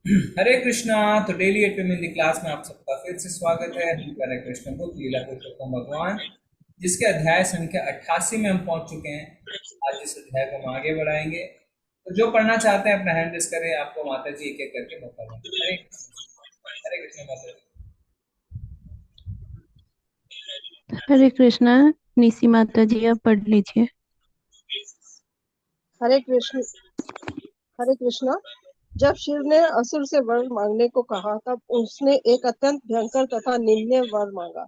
हरे कृष्णा। तो daily eight Hindi class में आप सबका फिर से स्वागत है। हम कर रहे कृष्ण बुक लीला पुरुषोत्तम भगवान, जिसके अध्याय संख्या 88 में हम पहुंच चुके हैं। आज इस अध्याय को हम आगे बढ़ाएंगे। तो जो पढ़ना चाहते हैं अपना हैंड रेस करें, आपको माता जी एक एक करके मौका देंगे। हरे कृष्ण। हरे कृष्ण माता जी। हरे कृष्णा। निशी माता जी आप पढ़ लीजिए। हरे कृष्ण। हरे कृष्णा। जब शिव ने असुर से वर मांगने को कहा तब उसने एक अत्यंत भयंकर तथा निंदनीय वर मांगा।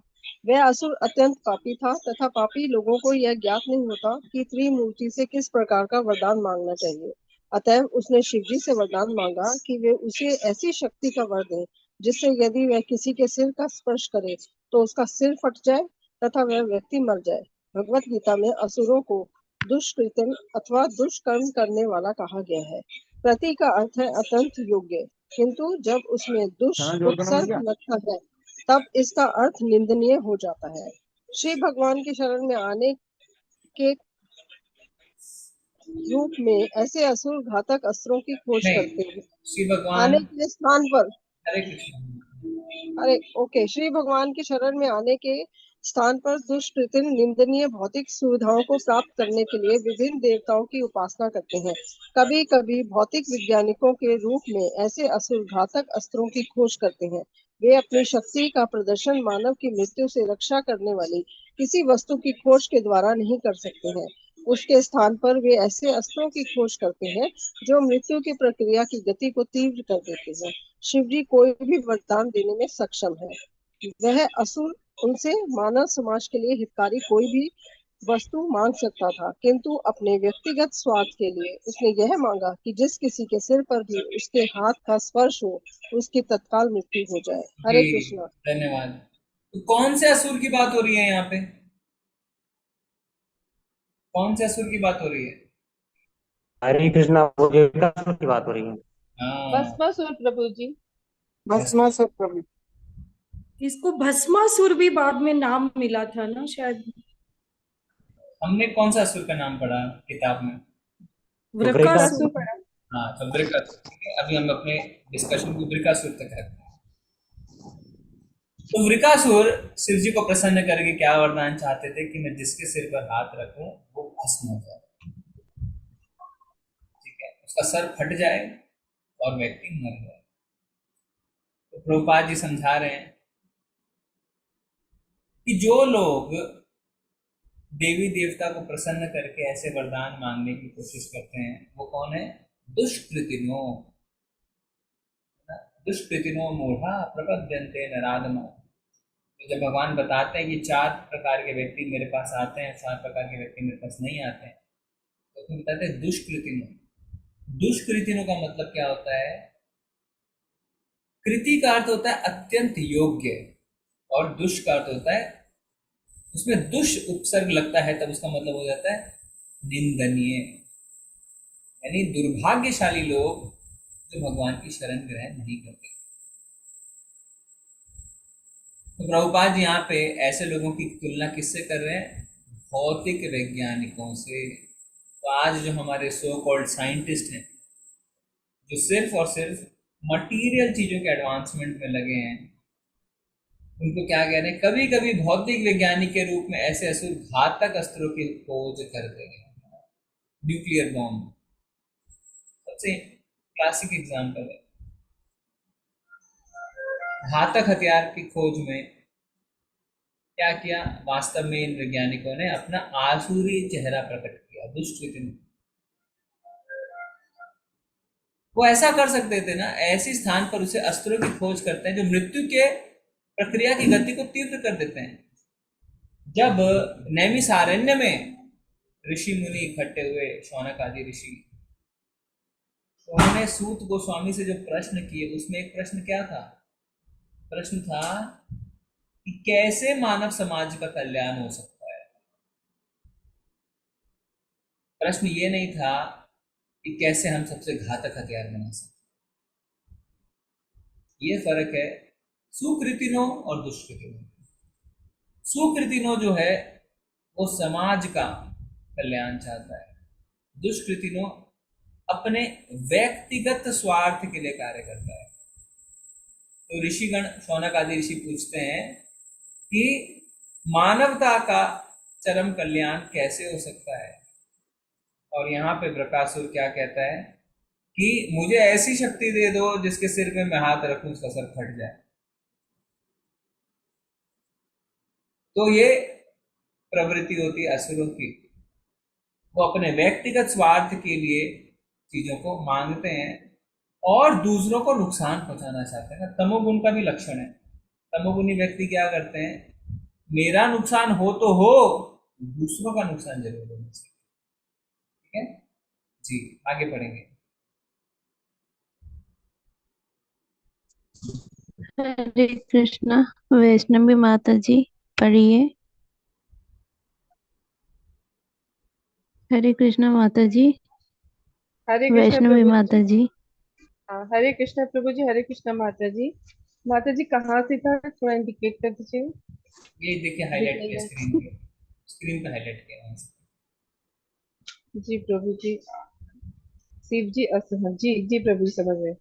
वह असुर अत्यंत पापी था तथा पापी लोगों को यह ज्ञात नहीं होता कि त्रिमूर्ति से किस प्रकार का वरदान मांगना चाहिए। अतएव उसने शिवजी से वरदान मांगा कि वे उसे ऐसी शक्ति का वर दें जिससे यदि वह किसी के सिर का स्पर्श करे तो उसका सिर फट जाए तथा वह व्यक्ति मर जाए। भगवत गीता में असुरों को दुष्कृत्य अथवा दुष्कर्म करने वाला कहा गया है। प्रति का अर्थ है अत्यंत योग्य, किंतु जब उसमें दुष उपसर्ग लगता है तब इसका अर्थ निंदनीय हो जाता है। श्री भगवान की शरण में आने के रूप में ऐसे असुर घातक अस्त्रों की खोज नहीं, करते हैं। श्री भगवान। आने के स्थान पर हरे कृष्ण। अरे ओके, श्री भगवान की शरण में आने के स्थान पर दुष्कृत्य निंदनीय भौतिक सुविधाओं को प्राप्त करने के लिए विभिन्न देवताओं की उपासना करते हैं। कभी कभी भौतिक वैज्ञानिकों के रूप में ऐसे असुर घातक अस्त्रों की खोज करते हैं। वे अपनी शक्ति का प्रदर्शन मानव की मृत्यु से रक्षा करने वाली किसी वस्तु की खोज के द्वारा नहीं कर सकते हैं। उसके स्थान पर वे ऐसे अस्त्रों की खोज करते हैं जो मृत्यु की प्रक्रिया की गति को तीव्र कर देते हैं। शिवजी कोई भी वरदान देने में सक्षम है। वह असुर उनसे मानव समाज के लिए हितकारी कोई भी वस्तु मांग सकता था, किंतु अपने व्यक्तिगत स्वार्थ के लिए उसने यह मांगा कि जिस किसी के सिर पर भी उसके हाथ का स्पर्श हो उसकी तत्काल मृत्यु हो जाए। जी, हरे कृष्णा। धन्यवाद। तो कौन से असुर की बात हो रही है यहाँ पे? कौन से असुर की बात हो रही है? हरे कृष्णा, वो देवता की बात हो रही है। हाँ। भस्मासुर प्रभु जी। भस्मासुर प्रभु। इसको भस्मासुर भी बाद में नाम मिला था ना शायद। हमने कौन सा असुर का नाम पढ़ा किताब में? वृकासुर। वृकासुर। हाँ, तो वृकासुर। ठीक है, अभी हम अपने डिस्कशन को वृकासुर तक रखते हैं। तो वृकासुर शिव जी को प्रसन्न करके क्या वरदान चाहते थे कि मैं जिसके सिर पर हाथ रखूं वो भस्म हो जाए। ठीक है, उसका सर फट जाए और व्यक्ति मर जाए। तो प्रभुपाद जी समझा रहे हैं कि जो लोग देवी देवता को प्रसन्न करके ऐसे वरदान मांगने की कोशिश करते हैं वो कौन है? दुष्कृतिनो। दुष्कृतिनो मूढ़ा प्रपद्यन्ते नराधमा। तो जब भगवान बताते हैं कि 4 प्रकार के व्यक्ति मेरे पास आते हैं, 4 प्रकार के व्यक्ति मेरे पास नहीं आते हैं, तो उसमें बताते हैं दुष्कृतिनो। दुष्कृतिनो का मतलब क्या होता है? कृति का अर्थ होता है अत्यंत योग्य, और दुष्ट का अर्थ होता है उसमें दुष् उपसर्ग लगता है तब उसका मतलब हो जाता है निंदनीय। यानी दुर्भाग्यशाली लोग जो भगवान की शरण ग्रहण नहीं करते। तो प्रभुपाद जी यहाँ पे ऐसे लोगों की तुलना किससे कर रहे हैं? भौतिक वैज्ञानिकों से। तो आज जो हमारे सो कॉल्ड साइंटिस्ट हैं, जो सिर्फ और सिर्फ मटीरियल चीजों के एडवांसमेंट में लगे हैं, उनको क्या कह रहे हैं? कभी कभी भौतिक वैज्ञानिक के रूप में ऐसे असुर घातक अस्त्रों की खोज करते हैं। न्यूक्लियर बॉम्ब सबसे क्लासिक एग्जाम्पल है। घातक हथियार की खोज में क्या किया? वास्तव में इन वैज्ञानिकों ने अपना आसुरी चेहरा प्रकट किया। दुष्ट इतने वो ऐसा कर सकते थे ना, ऐसे स्थान पर उसे अस्त्रों की खोज करते हैं जो मृत्यु के प्रक्रिया की गति को तीव्र कर देते हैं। जब नैमिषारण्य में ऋषि मुनि इकट्ठे हुए, शौनक आदि ऋषि, तो उन्होंने सूत गोस्वामी से जो प्रश्न किए उसमें एक प्रश्न क्या था? प्रश्न था कि कैसे मानव समाज का कल्याण हो सकता है। प्रश्न ये नहीं था कि कैसे हम सबसे घातक हथियार बना सकते। ये फर्क है सुकृतिनो और दुष्कृतिनो। सुकृतिनो जो है वो समाज का कल्याण चाहता है। दुष्कृतिनो अपने व्यक्तिगत स्वार्थ के लिए कार्य करता है। तो ऋषिगण, शौनक आदि ऋषि पूछते हैं कि मानवता का चरम कल्याण कैसे हो सकता है। और यहाँ पे बृकासुर क्या कहता है कि मुझे ऐसी शक्ति दे दो जिसके सिर पे मैं हाथ रखूं उसका सर फट जाए। तो ये प्रवृत्ति होती है असुरों की। वो अपने व्यक्तिगत स्वार्थ के लिए चीजों को मांगते हैं और दूसरों को नुकसान पहुंचाना चाहते हैं। तमोगुण का भी लक्षण है। तमोगुणी व्यक्ति क्या करते हैं, मेरा नुकसान हो तो हो, दूसरों का नुकसान जरूर होना चाहिए। ठीक है जी, आगे पढ़ेंगे। हरे कृष्णा। वैष्णवी माता जी पढ़िए। हरे कृष्णा माता जी। हरे कृष्णा वैष्णवी प्रभु माता जी। जी। हाँ, हरे कृष्णा प्रभु जी, हरे कृष्णा माता जी। माता जी कहाँ से था, थोड़ा इंडिकेट कर दीजिए। ये देखिए हाईलाइट किया स्क्रीन पे, स्क्रीन पे हाईलाइट किया। जी प्रभु जी। शिव जी असुर, जी जी प्रभु जी समझ गए।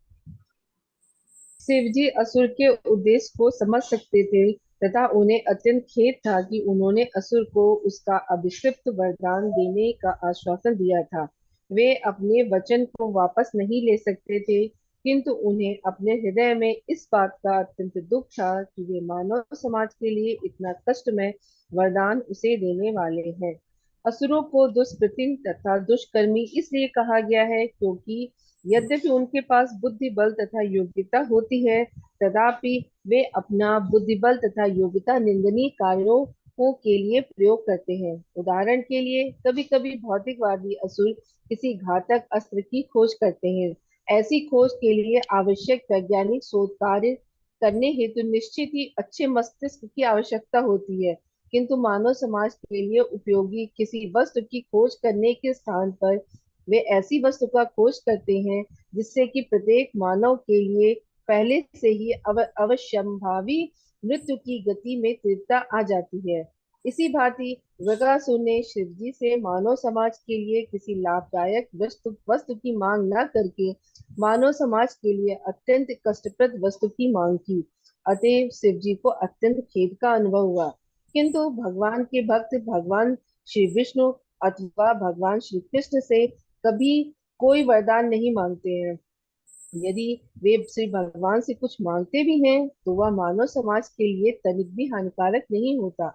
शिव जी असुर के उद्देश्य को समझ सकते थे तथा उन्हें अत्यंत खेद था कि उन्होंने असुर को उसका अभिषिक्त वरदान देने का आश्वासन दिया था। वे अपने वचन को वापस नहीं ले सकते थे, किंतु उन्हें अपने हृदय में इस बात का अत्यंत दुख था कि वे मानव समाज के लिए इतना कष्टमय वरदान उसे देने वाले हैं। असुरों को दुष्कृतिम तथा दुष्कर्मी इसलिए कहा गया है क्योंकि यद्यपि उनके पास बुद्धि बल तथा योग्यता होती है, तथापि वे अपना बुद्धि बल तथा योग्यता निंदनीय कार्यों के लिए प्रयोग करते हैं। उदाहरण के लिए कभी कभी भौतिकवादी असुर किसी घातक अस्त्र की खोज करते हैं। ऐसी खोज के लिए आवश्यक वैज्ञानिक शोध कार्य करने हेतु निश्चित ही अच्छे मस्तिष्क की आवश्यकता होती है, किंतु मानव समाज के लिए उपयोगी किसी वस्तु की खोज करने के स्थान पर वे ऐसी वस्तु का खोज करते हैं जिससे कि प्रत्येक मानव के लिए पहले से ही अवश्यंभावी मृत्यु की गति में तीव्रता आ जाती है। इसी भांति वृकासुर ने शिव जी से मानव समाज के लिए किसी लाभदायक वस्तु की मांग न करके मानव समाज के लिए अत्यंत कष्टप्रद वस्तु की मांग की। अतएव शिव जी को अत्यंत खेद का अनुभव हुआ, किंतु भगवान के भक्त भगवान श्री विष्णु अथवा भगवान श्री कृष्ण से कभी कोई वरदान नहीं मांगते हैं। यदि वे श्री भगवान से कुछ मांगते भी हैं तो वह मानव समाज के लिए तनिक भी हानिकारक नहीं होता।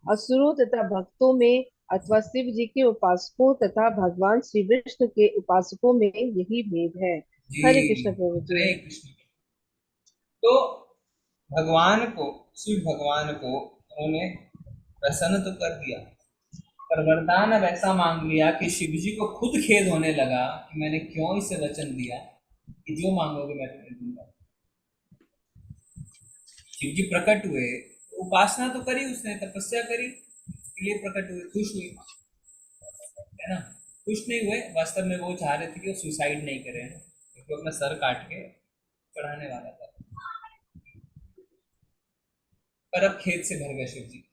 असुरों तथा भक्तों में अथवा शिव जी के उपासकों तथा भगवान श्री विष्णु के उपासकों में यही भेद है। जी, हरे कृष्ण प्रभु जी। हरे कृष्ण। तो भगवान को, शिव भगवान को उन्होंने प्रसन्न तो कर दिया, पर वरदान अब ऐसा मांग लिया कि शिव जी को खुद खेद होने लगा कि मैंने क्यों इसे वचन दिया कि जो मांगोगे मैं तुम्हें दूंगा। शिव जी प्रकट हुए, उपासना तो करी उसने, तपस्या करी, इसके लिए प्रकट हुए, खुश हुए, है ना। खुश नहीं हुए, वास्तव में वो चाह रहे थे कि वो सुसाइड नहीं करे, क्योंकि अपना सर काट के चढ़ाने वाला था। पर अब खेत से भर गए शिव जी।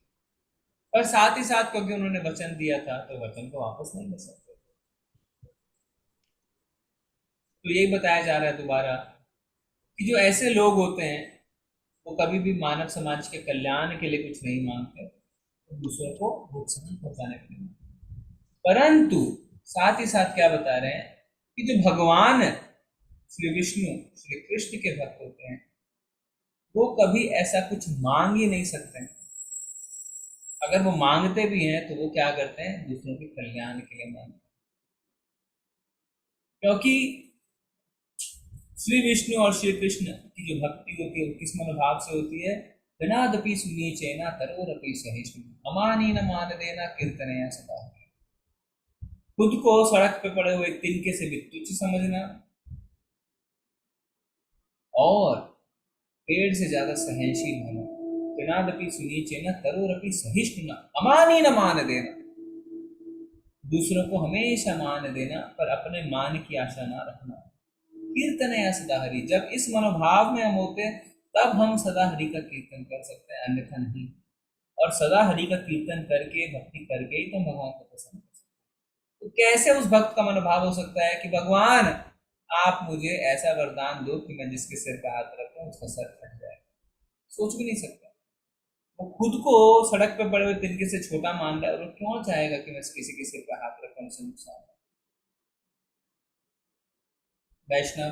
और साथ ही साथ क्योंकि उन्होंने वचन दिया था तो वचन को वापस नहीं ले सकते। तो यही बताया जा रहा है दोबारा कि जो ऐसे लोग होते हैं वो कभी भी मानव समाज के कल्याण के लिए कुछ नहीं मांगते, तो दूसरों को नुकसान पहुंचाने के लिए। परंतु साथ ही साथ क्या बता रहे हैं कि जो भगवान श्री विष्णु श्री कृष्ण के भक्त होते हैं वो कभी ऐसा कुछ मांग ही नहीं सकते। अगर वो मांगते भी हैं तो वो क्या करते हैं, दूसरों के कल्याण के लिए मांगते हैं। क्योंकि श्री विष्णु और श्री कृष्ण की जो भक्ति होती है किस मनोभाव से होती है, विनादपि सुनीचेना तरोरपि सहिष्णु अमानी न मान देना कीर्तनया सदा। खुद को सड़क पे पड़े हुए तिनके से भी तुच्छ समझना और पेड़ से ज्यादा सहनशील होना। विनादपि सुनीचेना तरोरपि सहिष्णु अमानी न मान देना, दूसरों को हमेशा मान देना पर अपने मान की आशा ना रखना। कीर्तन या सदा हरि, जब इस मनोभाव में हम होते हैं तब हम सदा हरि का कीर्तन कर सकते हैं, अन्यथा नहीं। और सदा हरि का कीर्तन करके भक्ति करके ही तो भगवान को पसंद कर सकते हैं। तो कैसे उस भक्त का मनोभाव हो सकता है कि भगवान आप मुझे ऐसा वरदान दो कि मैं जिसके सिर पे हाथ रखूं मारूंगा उसका सर फट जाएगा। सोच भी नहीं सकता। वो खुद को सड़क पे पड़े हुए तिनके से छोटा मान रहा है और वो क्यों चाहेगा कि मैं किसी के सिर पे हाथ रखूं, उसे नुकसान हो। वैष्णव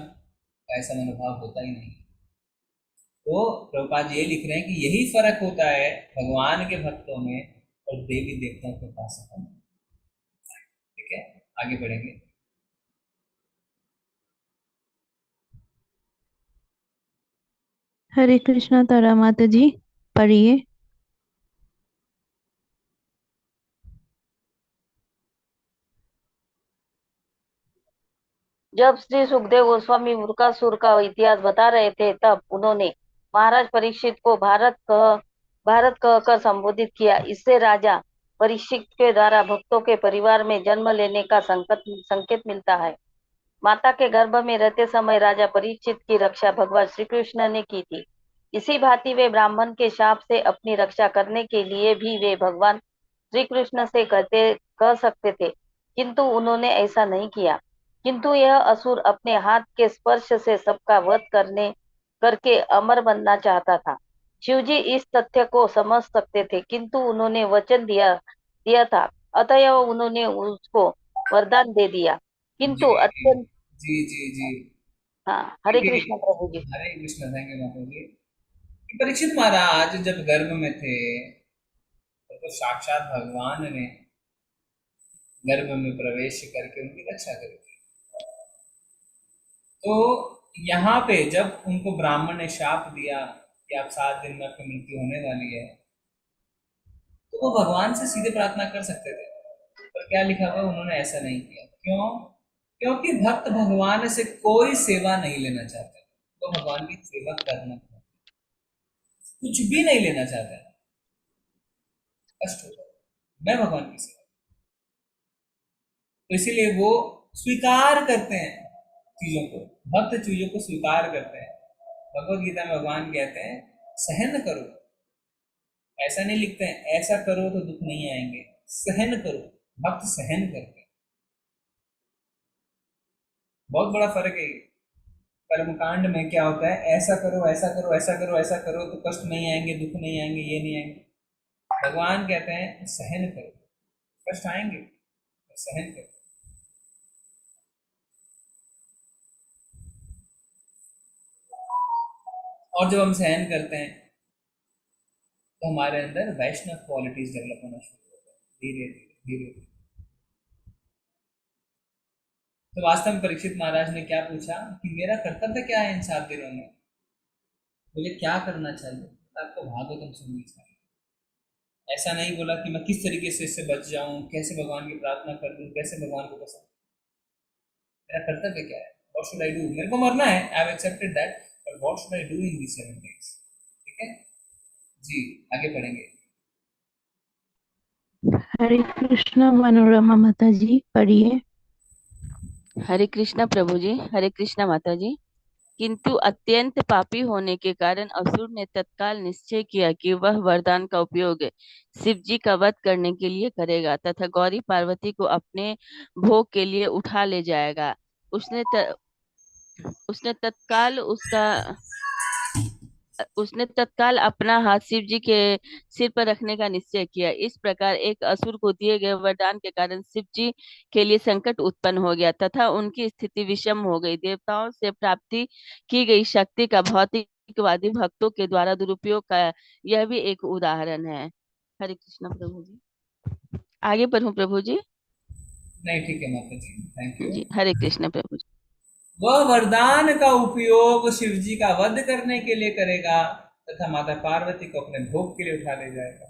का ऐसा मनोभाव होता ही नहीं। तो प्रभुपाद ये लिख रहे हैं कि यही फर्क होता है भगवान के भक्तों में और देवी देवताओं के उपासकों में। ठीक है, आगे बढ़ेंगे। हरे कृष्णा तारा माता जी, पढ़िए। जब श्री सुखदेव गोस्वामी वृकासुर का इतिहास बता रहे थे तब उन्होंने महाराज परीक्षित को भारत कहकर संबोधित किया। इससे राजा परीक्षित के द्वारा भक्तों के परिवार में जन्म लेने का संकेत मिलता है। माता के गर्भ में रहते समय राजा परीक्षित की रक्षा भगवान श्री कृष्ण ने की थी। इसी भांति वे ब्राह्मण के शाप से अपनी रक्षा करने के लिए भी वे भगवान श्री कृष्ण से कह सकते थे, किंतु उन्होंने ऐसा नहीं किया। किंतु यह असुर अपने हाथ के स्पर्श से सबका वध करके अमर बनना चाहता था। शिवजी इस तथ्य को समझ सकते थे, किंतु उन्होंने वचन दिया था, अतएव उन्होंने उसको वरदान दे दिया। जी किंतु अत्यंत जी जी जी। हाँ, हरे कृष्ण प्रभु जी। हरे कृष्ण, थैंक यू माता जी। परीक्षित महाराज जब गर्भ में थे तो साक्षात भगवान ने गर्भ में प्रवेश करके उनकी रक्षा करी थी। तो यहाँ पे जब उनको ब्राह्मण ने शाप दिया कि आप 7 दिन में आपकी मृत्यु होने वाली है, तो वो भगवान से सीधे प्रार्थना कर सकते थे, पर क्या लिखा हुआ उन्होंने ऐसा नहीं किया। क्यों? क्योंकि भक्त भगवान से कोई सेवा नहीं लेना चाहते, तो भगवान की सेवा करना चाहते, कुछ भी नहीं लेना चाहते, कष्ट होता है, मैं भगवान की सेवा। तो इसीलिए वो स्वीकार करते हैं चीजों को, भक्त चीजों को स्वीकार करते हैं। भगवत गीता में भगवान कहते हैं सहन करो, ऐसा नहीं लिखते हैं ऐसा करो तो दुख नहीं आएंगे, सहन करो, भक्त सहन करते हैं। बहुत बड़ा फर्क है। कर्मकांड में क्या होता है, ऐसा करो ऐसा करो ऐसा करो ऐसा करो तो कष्ट नहीं आएंगे, दुख नहीं आएंगे, ये नहीं आएंगे। भगवान कहते हैं सहन करो, कष्ट आएंगे सहन करो। और जब हम सहन करते हैं तो हमारे अंदर वैष्णव क्वालिटीज डेवलप होना शुरू होता है, धीरे धीरे धीरे धीरे। तो वास्तव में परीक्षित महाराज ने क्या पूछा कि मेरा कर्तव्य क्या है इन 7 दिनों में, मुझे क्या करना चाहिए। आपको भागवतम सुननी चाहिए। ऐसा नहीं बोला कि मैं किस तरीके से इससे बच जाऊं, कैसे भगवान की प्रार्थना कर दूं, कैसे भगवान को पसंद। मेरा कर्तव्य क्या है, व्हाट शुड आई डू। मेरे को मरना है, I have accepted that, but what should I do in these 7 days। ठीक है जी, आगे पढ़ेंगे। हरे कृष्णा मनोरमा माता जी, पढ़िए। हरे कृष्णा प्रभु जी, हरे कृष्णा माता जी। किंतु अत्यंत पापी होने के कारण असुर ने तत्काल निश्चय किया कि वह वरदान का उपयोग शिव जी का वध करने के लिए करेगा तथा गौरी पार्वती को अपने भोग के लिए उठा ले जाएगा। उसने तत्काल अपना हाथ शिव जी के सिर पर रखने का निश्चय किया। इस प्रकार एक असुर को दिए गए वरदान के कारण शिव जी के लिए संकट उत्पन्न हो गया तथा उनकी स्थिति विषम हो गई। देवताओं से प्राप्ति की गई शक्ति का भौतिकवादी भक्तों के द्वारा दुरुपयोग का यह भी एक उदाहरण है। हरे कृष्ण प्रभु जी। आगे बढ़ूं प्रभु जी? नहीं, ठीक है माता जी, थैंक यू। जी, हरे कृष्ण प्रभु जी। वह वरदान का उपयोग शिव जी का वध करने के लिए करेगा तथा माता पार्वती को अपने भोग के लिए उठा ले जाएगा।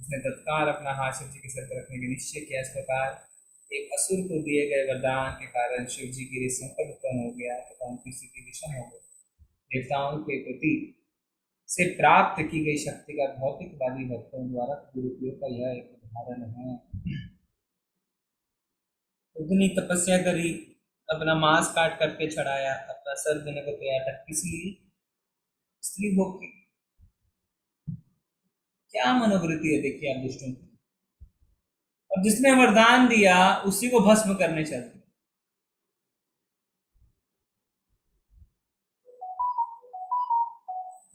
उसने तत्काल अपना हाथ शिव जी के सर पर रखने का निश्चय किया। इस प्रकार एक असुर को दिए गए वरदान के कारण शिव जी के लिए संकट उत्पन्न हो गया तथा उनकी स्थिति विषम हो गई। देवताओं के प्रति से प्राप्त की गई शक्ति का भौतिकवादी भक्तों द्वारा दुरुपयोग का यह एक उदाहरण है। उतनी तपस्या करी, अपना मांस काट करके चढ़ाया, अपना सर देने को तैयार था, किसी स्त्री भोग की। क्या मनोवृत्ति है देखिए आप दुष्टों की। और जिसने वरदान दिया उसी को भस्म करने चलते।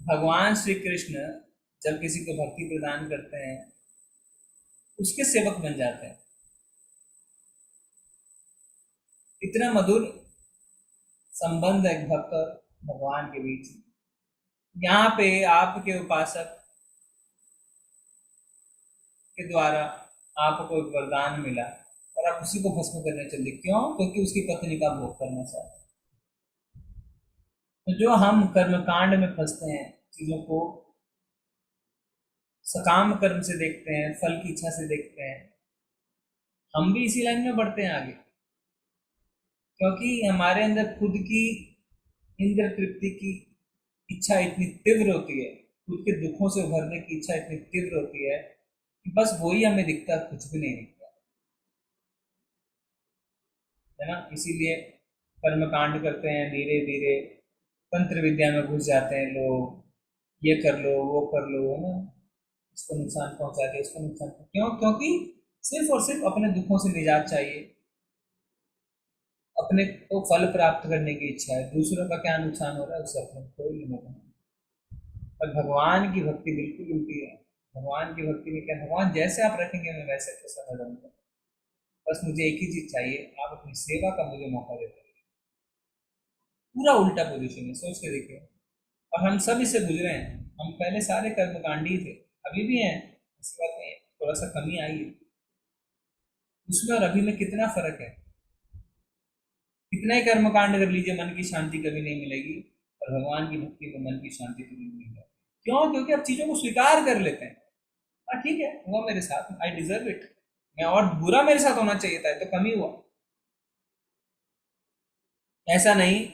भगवान श्री कृष्ण जब किसी को भक्ति प्रदान करते हैं उसके सेवक बन जाते हैं। इतना मधुर संबंध है भक्त और भगवान के बीच। यहाँ पे आपके उपासक के द्वारा आपको एक वरदान मिला और आप उसी को भस्म करने चले। क्यों? क्योंकि उसकी पत्नी का भोग करना चाहते हैं। तो जो हम कर्मकांड में फंसते हैं, चीजों को सकाम कर्म से देखते हैं, फल की इच्छा से देखते हैं, हम भी इसी लाइन में बढ़ते हैं आगे, क्योंकि हमारे अंदर खुद की इंद्र तृप्ति की इच्छा इतनी तीव्र होती है, खुद के दुखों से उभरने की इच्छा इतनी तीव्र होती है कि बस वही हमें दिखता, कुछ भी नहीं दिखता, है ना। इसीलिए कर्मकांड करते हैं, धीरे धीरे तंत्र विद्या में घुस जाते हैं लोग, ये कर लो वो कर लो, है ना, इसको नुकसान पहुंचा के इसको नुकसान। क्यों? क्योंकि सिर्फ और सिर्फ अपने दुखों से निजात चाहिए, अपने को फल प्राप्त करने की इच्छा है, दूसरों का क्या नुकसान हो रहा है उससे अपने कोई लिमिट नहीं। और भगवान की भक्ति बिल्कुल उल्टी है। भगवान की भक्ति में क्या, भगवान जैसे आप रखेंगे मैं वैसे प्रसन्न रहूंगा, बस मुझे एक ही चीज चाहिए, आप अपनी सेवा का मुझे मौका देते हैं। पूरा उल्टा पोजीशन है, सोच के देखिए। और हम सब इसे गुजरे हैं, हम पहले सारे कर्मकांडी थे, अभी भी हैं, ऐसी बात नहीं है, थोड़ा सा कमी आई है उसमें और अभी में कितना फर्क है। कितना ही कर्मकांड कर लीजिए, मन की शांति कभी नहीं मिलेगी, और भगवान की भक्ति में मन की शांति कभी नहीं मिलेगी। क्यों? क्योंकि आप चीजों को स्वीकार कर लेते हैं। हाँ ठीक है, हुआ मेरे साथ, आई डिजर्व इट, मैं और बुरा मेरे साथ होना चाहिए था, तो कमी हुआ। ऐसा नहीं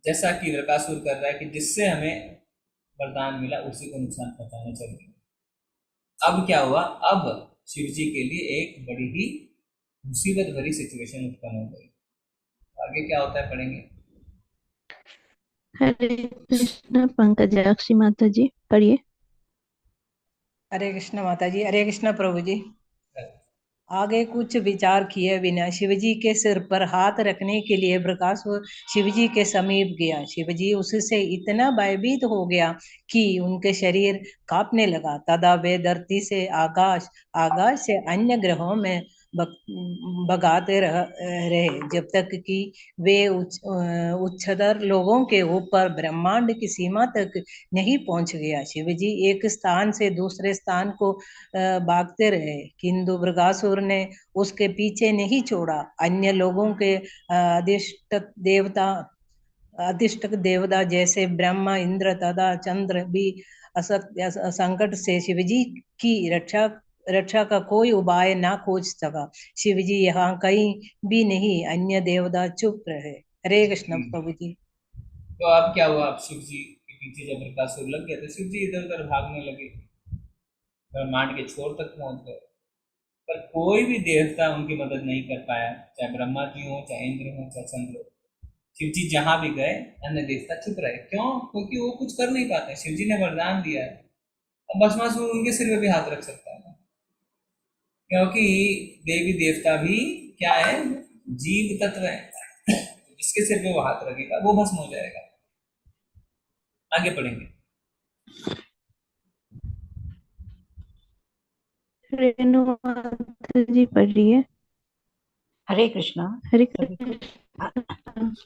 जैसा कि वृकासुर कर रहा है कि जिससे हमें वरदान मिला उसी को नुकसान पहुंचाना चाहिए। अब क्या हुआ? अब शिव जी के लिए एक बड़ी ही मुसीबत भरी सिचुएशन उत्पन्न हो गई। आगे क्या होता है पढ़ेंगे। हरे कृष्णा पंकजाक्षी माता जी, पढ़िए। हरे कृष्ण माता जी, हरे कृष्ण प्रभु जी। आगे कुछ विचार किए बिना शिवजी के सिर पर हाथ रखने के लिए बृकासुर शिवजी के समीप गया। शिवजी उससे इतना भयभीत हो गया कि उनके शरीर कांपने लगा। तदा वे धरती से आकाश, आकाश से अन्य ग्रहों में भगाते रहे जब तक कि वे उच्चतर लोगों के ऊपर ब्रह्मांड की सीमा तक नहीं पहुंच गया। शिवजी एक स्थान से दूसरे स्थान को भागते रहे, किंतु बृकासुर ने उसके पीछे नहीं छोड़ा। अन्य लोगों के अधिष्ठक देवता जैसे ब्रह्मा, इंद्र तथा चंद्र भी संकट से शिवजी की रक्षा का कोई उपाय ना खोज सका। शिवजी यहाँ कहीं भी नहीं, अन्य देवता चुप रहे। हरे कृष्ण प्रभु जी। तो अब क्या हुआ? अब शिव जी के पीछे जब वृकासुर लग गया तो शिव जी इधर उधर भागने लगे, ब्रह्मांड के छोर तक पहुंच गए, पर कोई भी देवता उनकी मदद नहीं कर पाया, चाहे ब्रह्मा जी हो, चाहे इंद्र हो, चाहे चंद्र हो। शिव जी जहां भी गए अन्य देवता चुप रहे। क्यों? क्योंकि वो कुछ कर नहीं पाते, शिव जी ने वरदान दिया है। अब भस्मासुर उनके सिर पे भी हाथ रख सकता है, क्योंकि देवी देवता भी क्या है, जीव तत्व है। जिसके सिर पे वो हाथ रखेगा वो भस्म हो जाएगा। आगे पढ़ेंगे। रेणु माता जी, पढ़िए। हरे कृष्णा। हरे कृष्णा।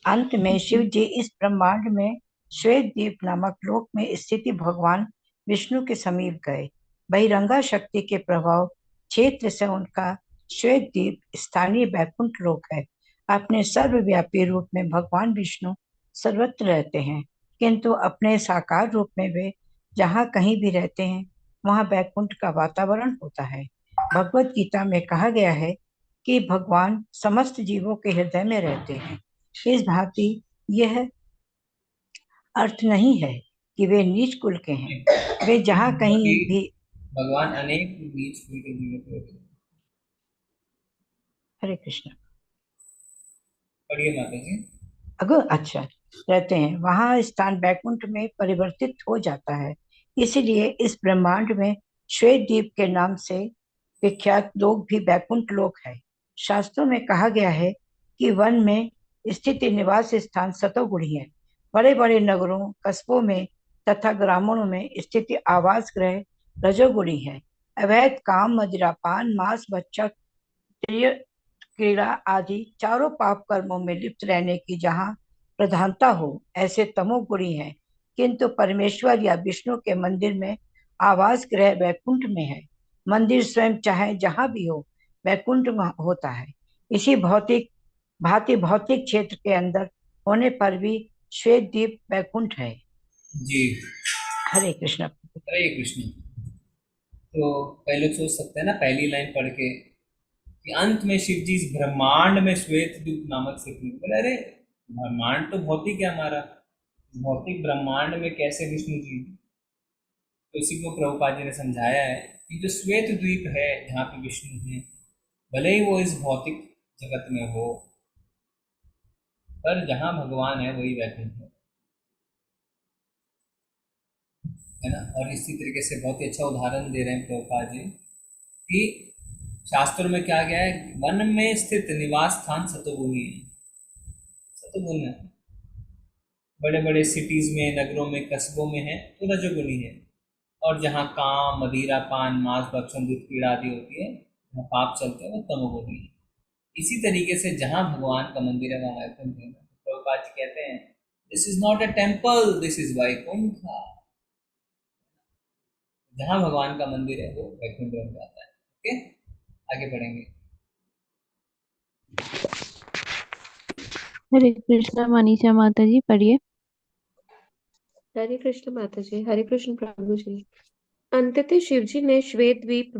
अंत में शिव जी इस ब्रह्मांड में श्वेत द्वीप नामक लोक में स्थित भगवान विष्णु के समीप गए। बहिरंगा शक्ति के प्रभाव क्षेत्र से उनका श्वेत द्वीप स्थानीय बैकुंठ लोक है। अपने सर्वव्यापी रूप में भगवान विष्णु सर्वत्र रहते हैं, किंतु अपने साकार रूप में वे जहाँ कहीं भी रहते हैं वहाँ बैकुंठ का वातावरण होता है। भगवत गीता में कहा गया है कि भगवान समस्त जीवों के हृदय में रहते हैं। इस भांति यह अर्थ नहीं है कि वे नीच कुल के हैं। वे जहाँ कहीं भी भगवान अनेक नीच कुल के जीवों को रहते हैं। हरे कृष्ण। पढ़िए माता जी। अगर अच्छा रहते हैं, वहाँ स्थान बैकुंठ में परिवर्तित हो जाता है। इसलिए इस ब्रह्मांड में श्वेत द्वीप के नाम से विख्यात लोक भी बैकुंठ लोक है। शास्त्रों में कहा गया है कि वन में स्थित निवास स्थान सतोगुणी है। बड़े बड़े नगरों, कस्बों में तथा ग्रामीणों में स्थित आवास गृह रजोगुणी है। अवैध काम, मदिरापान, मांस, बच्चा क्रीड़ा आदि चारों पाप कर्मों में लिप्त रहने की जहाँ प्रधानता हो, ऐसे तमोगुणी है। किंतु परमेश्वर या विष्णु के मंदिर में आवास गृह वैकुंठ में है। मंदिर स्वयं चाहे जहां भी हो, वैकुंठ में होता है। इसी भौतिक क्षेत्र के अंदर होने पर भी श्वेत द्वीप वैकुंठ है। जी, हरे कृष्ण। हरे कृष्ण। तो कई लोग सोच सकते हैं ना पहली लाइन पढ़ के कि अंत में शिव जी इस ब्रह्मांड में श्वेत द्वीप नामक से बोले, अरे ब्रह्मांड तो भौतिक है हमारा, भौतिक ब्रह्मांड में कैसे विष्णु जी। तो इसी को प्रभुपाद जी ने समझाया है कि जो श्वेत द्वीप है जहाँ पे विष्णु है, भले ही वो इस भौतिक जगत में हो, पर जहाँ भगवान है वही वैकुंठ है ना। और इसी तरीके से बहुत ही अच्छा उदाहरण दे रहे हैं प्रभुपाद जी कि शास्त्रों में क्या गया है, वन में स्थित निवास स्थान सतोगुनी है। सतोगुण है, बड़े बड़े सिटीज में, नगरों में, कस्बों में है तो रजोगुनी है। और जहाँ काम, मदिरा पान, मांस, भक्षण, दूध, पीड़ा आदि होती है, जहाँ पाप चलते हैं वो तमोगुनी है। इसी तरीके से जहाँ भगवान का मंदिर है वहाँ वैकुंठ है। प्रभुपाद जी कहते हैं this is not a temple, this is Vaikuntha. जहाँ भगवान का मंदिर है वो वैकुंठ बन जाता है। ओके, आगे बढ़ेंगे। हरे कृष्णा मनीषा माता जी पढ़िए। हरे कृष्ण माता जी, हरे कृष्ण प्रभु जी। अंततः शिव जी ने श्वेत द्वीप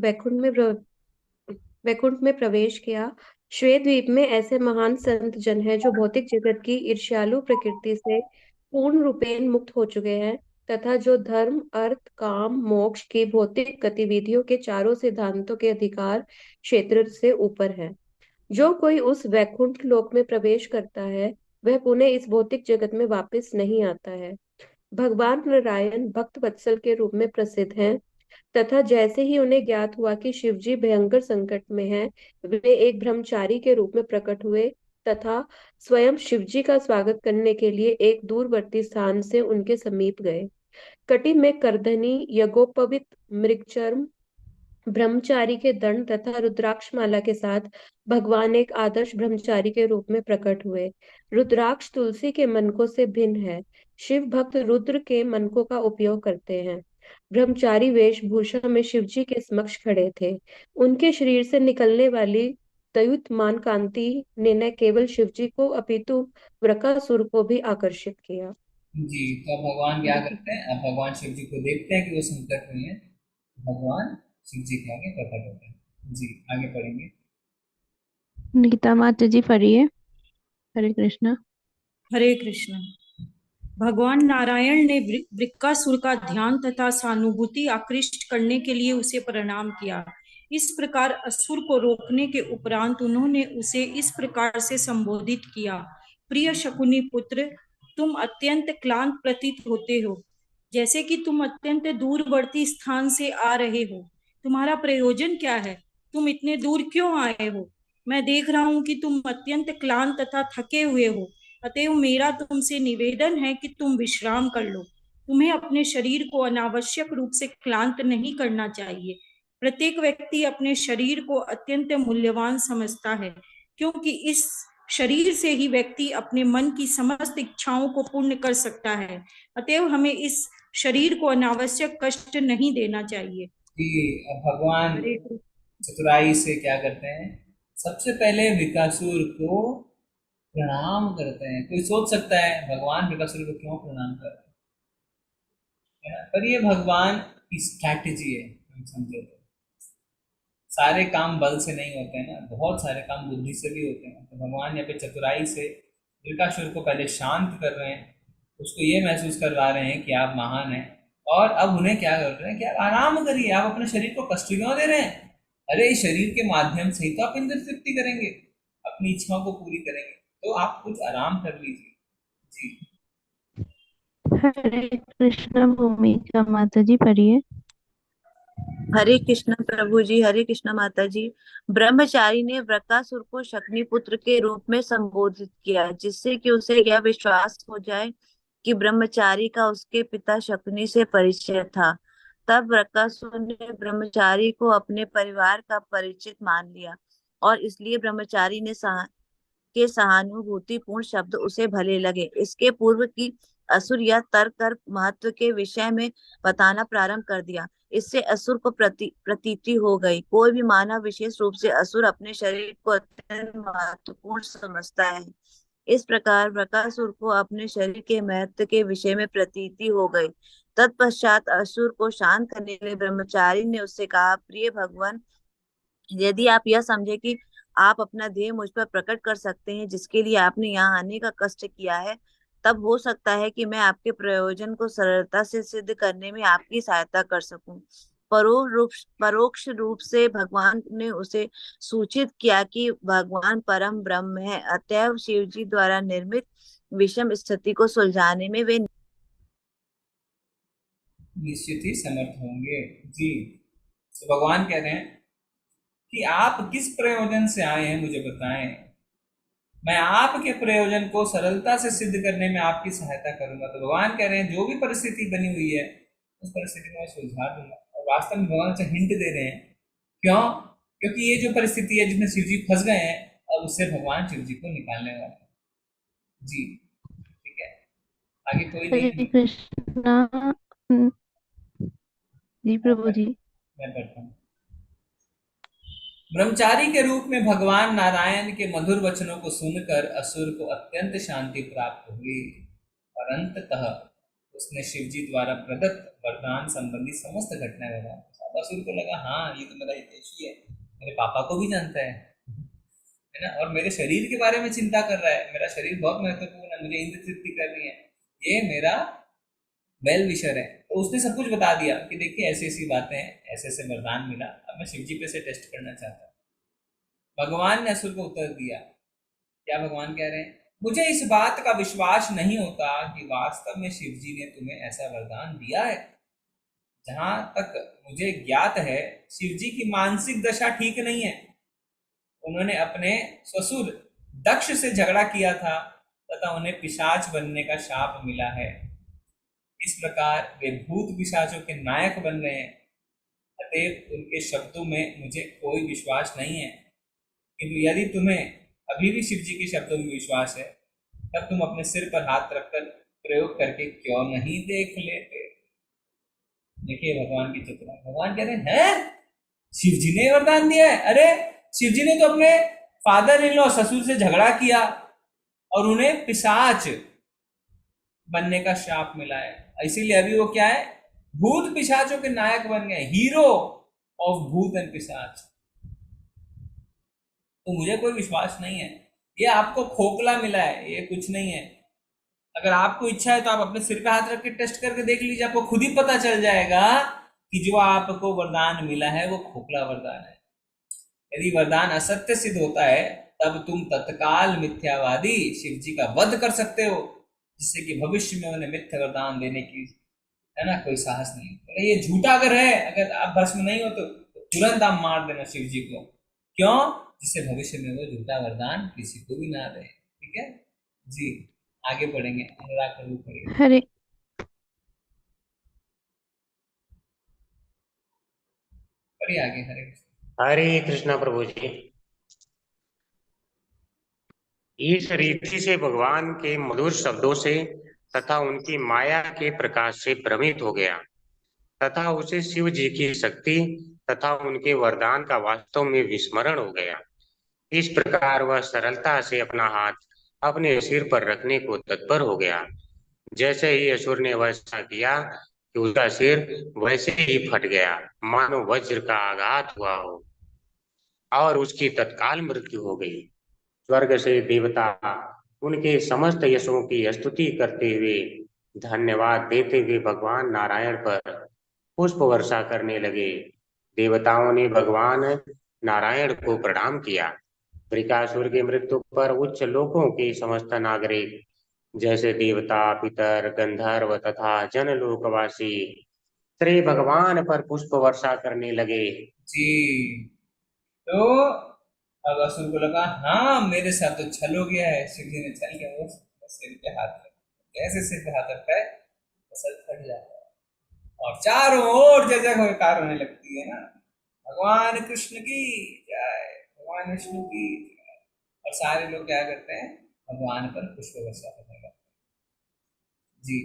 वैकुंठ में प्रवेश किया। श्वेत द्वीप में ऐसे महान संत जन हैं जो भौतिक जगत की ईर्ष्यालु प्रकृति से पूर्ण रूपेण मुक्त हो चुके हैं तथा जो धर्म, अर्थ, काम, मोक्ष की भौतिक गतिविधियों के चारों सिद्धांतों के अधिकार क्षेत्र से ऊपर है। जो कोई उस वैकुंठ लोक में प्रवेश करता है वह पुनः इस भौतिक जगत में वापस नहीं आता है। भगवान नारायण भक्त वत्सल के रूप में प्रसिद्ध हैं तथा जैसे ही उन्हें ज्ञात हुआ कि शिवजी भयंकर संकट में हैं, वे एक ब्रह्मचारी के रूप में प्रकट हुए तथा स्वयं शिवजी का स्वागत करने के लिए एक दूरवर्ती स्थान से उनके समीप गए। कटि में करधनी, यज्ञोपवीत मृगचर्म, ब्रह्मचारी के दंड तथा रुद्राक्ष माला के साथ भगवान एक आदर्श ब्रह्मचारी के रूप में प्रकट हुए। रुद्राक्ष तुलसी के मनकों से भिन्न है। शिव भक्त रुद्र के मनकों का उपयोग करते हैं। ब्रह्मचारी वेशभूषा में शिवजी के समक्ष खड़े थे। उनके शरीर से निकलने वाली द्युतमान कांति ने न केवल शिवजी को अपितु वृकासुर को भी आकर्षित किया। जी, तो अब भगवान क्या करते हैं, अब भगवान शिव जी को देखते हैं कि वो संकट में है, भगवान शिव जी के आगे प्रकट होते हैं। जी, आगे पढ़ेंगे। गीता माता जी पढ़िए। हरे कृष्णा। हरे कृष्ण। भगवान नारायण ने वृकासुर का ध्यान तथा सहानुभूति आकृष्ट करने के लिए उसे प्रणाम किया। इस प्रकार असुर को रोकने के उपरांत उन्होंने उसे इस प्रकार से संबोधित किया, प्रिय शकुनी पुत्र, तुम अत्यंत क्लांत प्रतीत होते हो, जैसे कि तुम अत्यंत दूरवर्ती स्थान से आ रहे हो। तुम्हारा प्रयोजन क्या है? तुम इतने दूर क्यों आए हो? मैं देख रहा हूं कि तुम अत्यंत क्लांत तथा थके हुए हो, अतएव मेरा तुमसे निवेदन है कि तुम विश्राम कर लो। तुम्हें अपने शरीर को अनावश्यक रूप से क्लांत नहीं करना चाहिए। प्रत्येक व्यक्ति अपने शरीर को अत्यंत मूल्यवान समझता है, क्योंकि इस शरीर से ही व्यक्ति अपने मन की समस्त इच्छाओं को पूर्ण कर सकता है। अतएव हमें इस शरीर को अनावश्यक कष्ट नहीं देना चाहिए। कि अब भगवान चतुराई से क्या करते हैं, सबसे पहले विकासुर को प्रणाम करते हैं। कोई सोच सकता है भगवान विकासुर को क्यों प्रणाम कर रहे हैं, पर ये भगवान की स्ट्रैटेजी है। हम समझे तो सारे काम बल से नहीं होते हैं ना, बहुत सारे काम बुद्धि से भी होते हैं। तो भगवान यहाँ पे चतुराई से विकासुर को पहले शांत कर रहे हैं, उसको ये महसूस करवा रहे हैं कि आप महान हैं, और अब उन्हें क्या कर रहे हैं कि आप आराम करिए, आप अपने शरीर को कष्ट क्यों दे रहे हैं। अरे इस शरीर के माध्यम से ही तो आप इंद्र तृप्ति करेंगे, अपनी इच्छाओं को पूरी करेंगे, तो आप कुछ आराम कर लीजिए। जी, हरे कृष्णा भूमिका माता जी पढ़िए। हरे कृष्ण प्रभु जी, हरे कृष्ण माता जी। ब्रह्मचारी ने वृकासुर को शकुनी पुत्र के रूप में संबोधित किया, जिससे कि उसे यह विश्वास हो जाए कि ब्रह्मचारी का उसके पिता शकुनी से परिचय था। तब बृकासुर ने ब्रह्मचारी को अपने परिवार का परिचित मान लिया और इसलिए ब्रह्मचारी ने सहानुभूतिपूर्ण शब्द उसे भले लगे। इसके पूर्व की असुर यह तर्क कर महत्व के विषय में बताना प्रारंभ कर दिया। इससे असुर को प्रतीति हो गई। कोई भी मानव विशेष रूप से असुर अपने शरीर को अत्यंत महत्वपूर्ण समझता है। इस प्रकार बृकासुर को अपने शरीर के महत्व के विषय में प्रतीति हो गई। तत्पश्चात असुर को शांत करने के लिए ब्रह्मचारी ने उससे कहा, प्रिय भगवान, यदि आप यह समझे कि आप अपना ध्येय मुझ पर प्रकट कर सकते हैं जिसके लिए आपने यहाँ आने का कष्ट किया है, तब हो सकता है कि मैं आपके प्रयोजन को सरलता से सिद्ध करने में आपकी सहायता कर सकूं। परोक्ष रूप से भगवान ने उसे सूचित किया कि भगवान परम ब्रह्म है, अतएव शिव जी द्वारा निर्मित विषम स्थिति को सुलझाने में वे निश्चित ही समर्थ होंगे। जी, तो भगवान कह रहे हैं कि आप किस प्रयोजन से आए हैं मुझे बताएं, मैं आपके प्रयोजन को सरलता से सिद्ध करने में आपकी सहायता करूंगा। तो भगवान कह रहे हैं जो भी परिस्थिति बनी हुई है उस परिस्थिति को मैं सुलझा दूंगा। और वास्तव में भगवान से हिंट दे रहे हैं, क्यों? क्योंकि ये जो परिस्थिति है जिसमें शिव जी फंस गए हैं, अब उससे भगवान शिव जी को निकालने वाले हैं। जी, ठीक है, आगे कोई हरे नहीं। कृष्णा। जी प्रभु जी। मैं पढ़ता हूँ। ब्रह्मचारी के रूप में भगवान नारायण के मधुर वचनों को सुनकर असुर को अत्यंत शांति प्राप्त हुई और अंततः उसने शिवजी द्वारा प्रदत्त वरदान संबंधी समस्त घटनाएं बताई। अब असुर को लगा, हाँ ये तो मेरा हितैषी है, मेरे पापा को भी जानता है ना, और मेरे शरीर के बारे में चिंता कर रहा है, मेरा शरीर बहुत महत्वपूर्ण है, मुझे इंद्र तृप्ति करनी है, ये मेरा वेल विशर है। तो उसने सब कुछ बता दिया कि देखिए ऐसी ऐसी बातें हैं, ऐसे ऐसे वरदान मिला, अब मैं शिवजी पे से टेस्ट करना चाहता हूँ। भगवान ने असुर को उत्तर दिया, क्या भगवान कह रहे हैं, मुझे इस बात का विश्वास नहीं होता कि वास्तव में शिवजी ने तुम्हें ऐसा वरदान दिया है। जहां तक मुझे ज्ञात है शिवजी की मानसिक दशा ठीक नहीं है। उन्होंने अपने ससुर दक्ष से झगड़ा किया था तथा उन्हें पिशाच बनने का शाप मिला है। इस प्रकार वे भूत पिशाचों के नायक बन रहे हैं। अतएव उनके शब्दों में मुझे कोई विश्वास नहीं है, किंतु यदि तुम्हें अभी भी शिव जी के शब्दों में विश्वास है तब तुम अपने सिर पर हाथ रखकर प्रयोग करके क्यों नहीं देख लेते। देखिए भगवान की चतुराई। भगवान कह रहे हैं शिव जी ने वरदान दिया है। अरे शिव जी ने तो अपने फादर इन लॉ ससुर से झगड़ा किया और उन्हें पिशाच बनने का शाप मिला है, इसीलिए अभी वो क्या है, भूत पिशाचों के नायक बन गए, हीरो ऑफ भूत एंड पिशाच। तो मुझे कोई विश्वास नहीं है, ये आपको खोखला मिला है, ये कुछ नहीं है। अगर आपको इच्छा है तो आप अपने सिर पे हाथ रख के टेस्ट करके देख लीजिए, आपको खुद ही पता चल जाएगा कि जो आपको वरदान मिला है वो खोखला वरदान है। यदि वरदान असत्य सिद्ध होता है तब तुम तत्काल मिथ्यावादी शिव जी का वध कर सकते हो, जिससे कि भविष्य में उन्हें मिथ्या वरदान देने की है ना कोई साहस नहीं। तो ये झूठा अगर है, अगर आप भस्म नहीं हो तो तुरंत आप मार देना शिव जी को, क्यों? जिससे भविष्य में वो झूठा वरदान किसी को भी ना दे। ठीक है जी, आगे बढ़ेंगे। अनुराग प्रभु पढ़िए। हरे पढ़िए आगे। हरे कृष्णा प्रभु जी। इस रीति से भगवान के मधुर शब्दों से तथा उनकी माया के प्रकाश से भ्रमित हो गया तथा उसे शिव जी की शक्ति तथा उनके वरदान का वास्तव में विस्मरण हो गया। इस प्रकार वह सरलता से अपना हाथ अपने सिर पर रखने को तत्पर हो गया। जैसे ही असुर ने वैसा किया कि उसका सिर वैसे ही फट गया, मानो वज्र का आघात हुआ हो, और उसकी तत्काल मृत्यु हो गई। स्वर्ग से देवता उनके समस्त यशों की स्तुति करते हुए, धन्यवाद देते हुए भगवान नारायण पर पुष्प वर्षा करने लगे। देवताओं ने भगवान नारायण को प्रणाम किया। वृकासुर की मृत्यु पर उच्च लोकों के समस्त नागरिक जैसे देवता, पितर, गंधर्व तथा जनलोकवासी श्री भगवान पर पुष्प वर्षा करने लगे। जी, तो अब असुर को लगा हाँ मेरे साथ तो छल हो गया है, शिव जी ने छल किया, वो सिर पे हाथ रखा। जैसे सिर हाथ रखता है फसल फट जाता है और चारों ओर जय जयकार होने लगती है ना। भगवान कृष्ण की जय, भगवान विष्णु की जय। और सारे लोग क्या करते हैं, भगवान पर पुष्प वर्षा करने लगते हैं। जी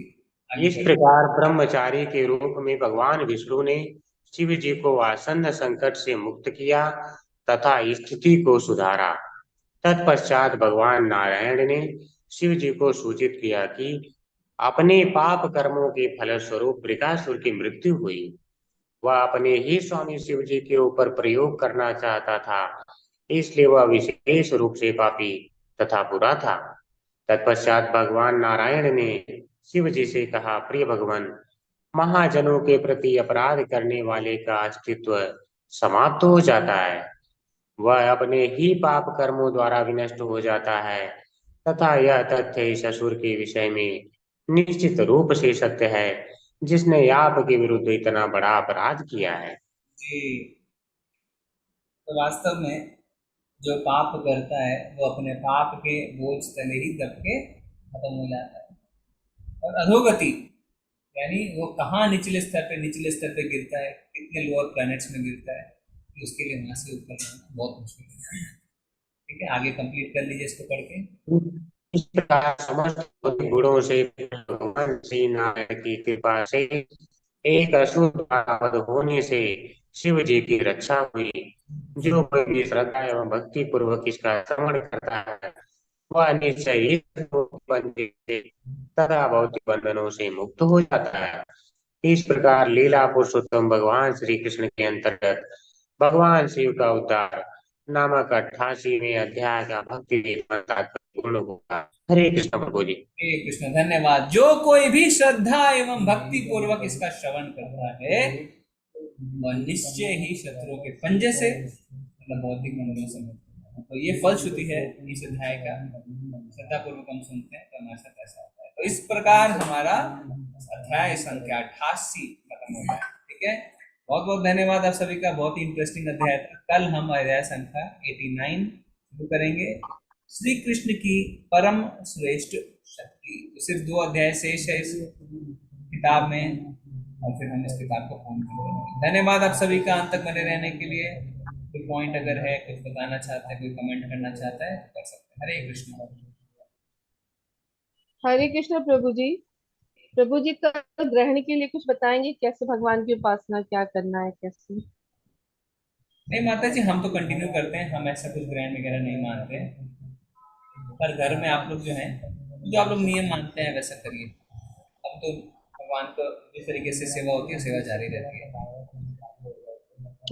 आगे इस बढ़िए। प्रकार ब्रह्मचारी के रूप में भगवान विष्णु ने शिव जी को आसन्न संकट से मुक्त किया तथा स्थिति को सुधारा। तत्पश्चात भगवान नारायण ने शिव जी को सूचित किया कि अपने पाप कर्मों के फलस्वरूप वृकासुर की मृत्यु हुई। वह अपने ही स्वामी शिव जी के ऊपर प्रयोग करना चाहता था, इसलिए वह विशेष रूप से पापी तथा बुरा था। तत्पश्चात भगवान नारायण ने शिव जी से कहा, प्रिय भगवान, महाजनों के प्रति अपराध करने वाले का अस्तित्व समाप्त हो जाता है। वह अपने ही पाप कर्मों द्वारा विनष्ट हो जाता है तथा यह तथ्य इस असुर के विषय में निश्चित रूप से सत्य है, जिसने आपके विरुद्ध इतना बड़ा अपराध किया है। जी तो वास्तव में जो पाप करता है वो अपने पाप के बोझ तले ही दब के खत्म हो जाता है। और अधोगति यानी वो कहाँ निचले स्तर पे गिरता है, कितने लोअर प्लैनेट्स में गिरता है, कि उसके लिए वहां से ऊपर जाना बहुत मुश्किल है। ठीक है, आगे कंप्लीट कर लीजिए इसको पढ़ के। इस प्रकार समस्त भौतिक गुणों से भगवान श्री नारायण की कृपा से एक असुर द्वारा वध होने से शिव जी की रक्षा हुई। जो कोई श्रद्धा एवं भक्ति पूर्वक इसका श्रवण करता है वह निश्चय ही बंधन से तथा भौतिक बंधनों से मुक्त हो जाता है। इस प्रकार लीला पुरुषोत्तम भगवान श्री कृष्ण के अंतर्गत भगवान शिव का उद्धार नामक 88वें अध्याय का भक्ति पूर्ण होगा। हरे कृष्ण प्रभु जी। हरे कृष्ण, धन्यवाद। जो कोई भी श्रद्धा एवं भक्ति पूर्वक इसका श्रवण करता है वह निश्चय ही शत्रुओं के पंजे से मतलब भौतिक बंधनों से मुक्त होगा। तो ये फलश्रुति है इस अध्याय का। श्रद्धा पूर्वक हम सुनते हैं तो हमारे साथ ऐसा होता है। तो इस प्रकार हमारा अध्याय संख्या 88 खत्म हो गया। ठीक है, बहुत बहुत धन्यवाद आप सभी का। बहुत ही इंटरेस्टिंग अध्याय था। कल हम अध्याय संख्या 89 शुरू करेंगे, श्री कृष्ण की परम श्रेष्ठ शक्ति। तो सिर्फ 2 अध्याय शेष है इस किताब में और फिर हम इस किताब को पूर्ण करेंगे। धन्यवाद आप सभी का अंत तक बने रहने के लिए। कोई पॉइंट अगर है, कुछ बताना चाहता है, कोई कमेंट करना चाहता है तो कर सकते हैं। हरे कृष्ण। हरे कृष्ण प्रभु जी। प्रभु जी कल ग्रहण के लिए कुछ बताएंगे, कैसे भगवान की उपासना क्या करना है, कैसे? नहीं माता जी, हम तो कंटिन्यू करते हैं, हम ऐसा कुछ ग्रहण वगैरह नहीं मानते हैं। पर घर में आप लोग जो हैं, जो आप लोग नियम मानते हैं वैसा करिए। अब तो भगवान को जिस तरीके से सेवा होती है सेवा जारी रहती है।